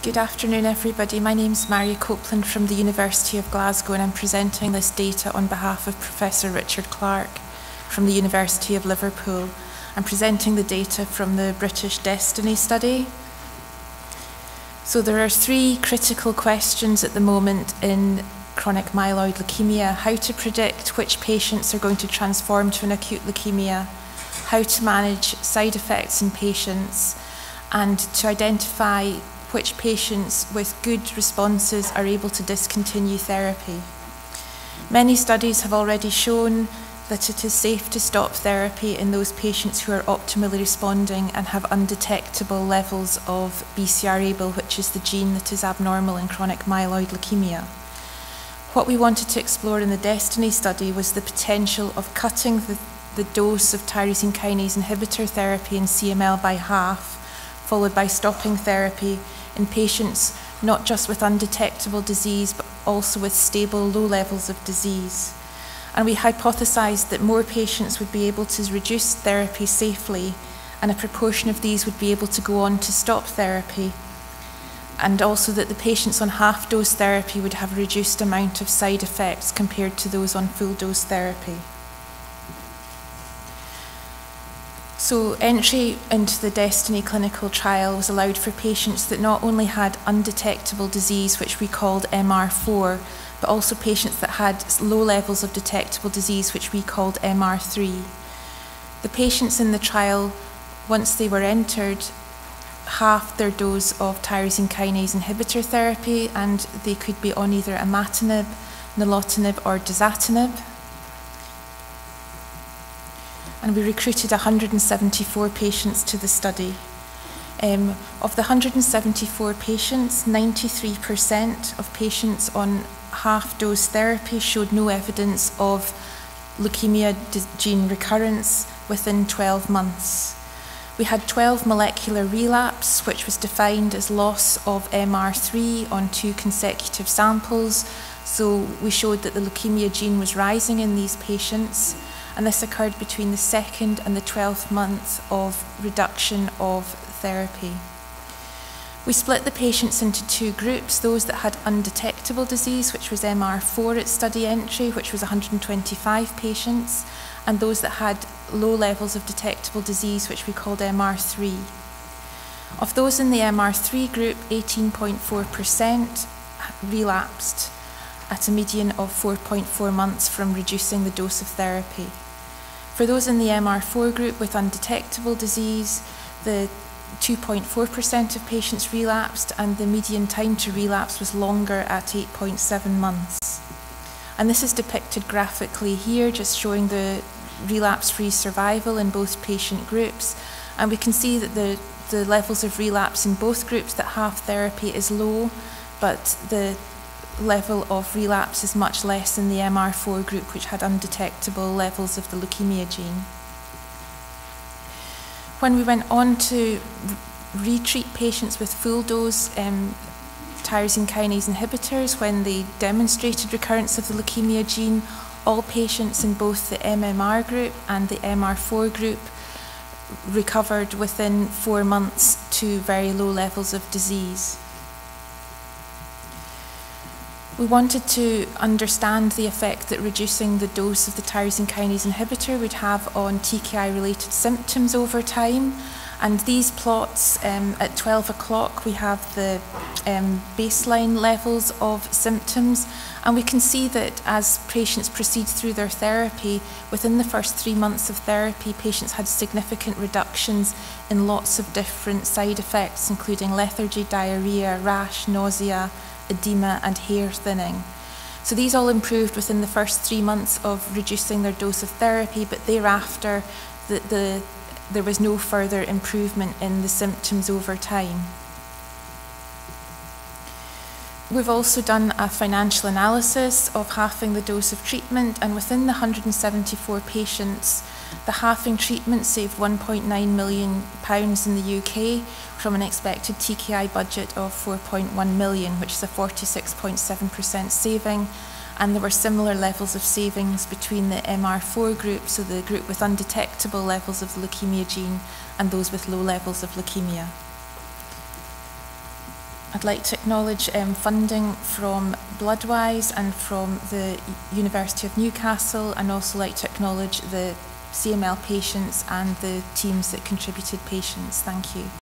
Good afternoon, everybody. My name is Mhairi Copland from the University of Glasgow, and I'm presenting this data on behalf of Professor Richard Clark from the University of Liverpool. I'm presenting the data from the British Destiny study. So there are three critical questions at the moment in chronic myeloid leukemia: how to predict which patients are going to transform to an acute leukemia, how to manage side effects in patients, and to identify which patients with good responses are able to discontinue therapy. Many studies have already shown that it is safe to stop therapy in those patients who are optimally responding and have undetectable levels of BCR-ABL, which is the gene that is abnormal in chronic myeloid leukemia. What we wanted to explore in the Destiny study was the potential of cutting the dose of tyrosine kinase inhibitor therapy in CML by half, followed by stopping therapy in patients not just with undetectable disease, but also with stable low levels of disease. And we hypothesized that more patients would be able to reduce therapy safely, and a proportion of these would be able to go on to stop therapy, and also that the patients on half-dose therapy would have a reduced amount of side effects compared to those on full-dose therapy. So entry into the Destiny clinical trial was allowed for patients that not only had undetectable disease, which we called MR4, but also patients that had low levels of detectable disease, which we called MR3. The patients in the trial, once they were entered, halved their dose of tyrosine kinase inhibitor therapy, and they could be on either imatinib, nilotinib, or dasatinib. And we recruited 174 patients to the study. Of the 174 patients, 93% of patients on half-dose therapy showed no evidence of leukemia gene recurrence within 12 months. We had 12 molecular relapse, which was defined as loss of MR3 on 2 consecutive samples. So we showed that the leukemia gene was rising in these patients, and this occurred between the 2nd and the 12th month of reduction of therapy. We split the patients into 2 groups: those that had undetectable disease, which was MR4 at study entry, which was 125 patients, and those that had low levels of detectable disease, which we called MR3. Of those in the MR3 group, 18.4% relapsed at a median of 4.4 months from reducing the dose of therapy. For those in the MR4 group with undetectable disease, the 2.4% of patients relapsed, and the median time to relapse was longer at 8.7 months. And this is depicted graphically here, just showing the relapse-free survival in both patient groups. And we can see that the levels of relapse in both groups that have therapy is low, but the level of relapse is much less in the MR4 group, which had undetectable levels of the leukemia gene. When we went on to retreat patients with full dose tyrosine kinase inhibitors, when they demonstrated recurrence of the leukemia gene, all patients in both the MMR group and the MR4 group recovered within 4 months to very low levels of disease. We wanted to understand the effect that reducing the dose of the tyrosine kinase inhibitor would have on TKI-related symptoms over time. And these plots, at 12 o'clock, we have the baseline levels of symptoms. And we can see that as patients proceed through their therapy, within the first 3 months of therapy, patients had significant reductions in lots of different side effects, including lethargy, diarrhea, rash, nausea, edema, and hair thinning. So these all improved within the first 3 months of reducing their dose of therapy, but thereafter there was no further improvement in the symptoms over time. We've also done a financial analysis of halving the dose of treatment, and within the 174 patients, the halving treatment saved £1.9 million in the UK from an expected TKI budget of 4.1 million, which is a 46.7% saving, and there were similar levels of savings between the MR4 group, so the group with undetectable levels of the leukemia gene, and those with low levels of leukemia. I'd like to acknowledge funding from Bloodwise and from the University of Newcastle, and also like to acknowledge the CML patients and the teams that contributed patients. Thank you.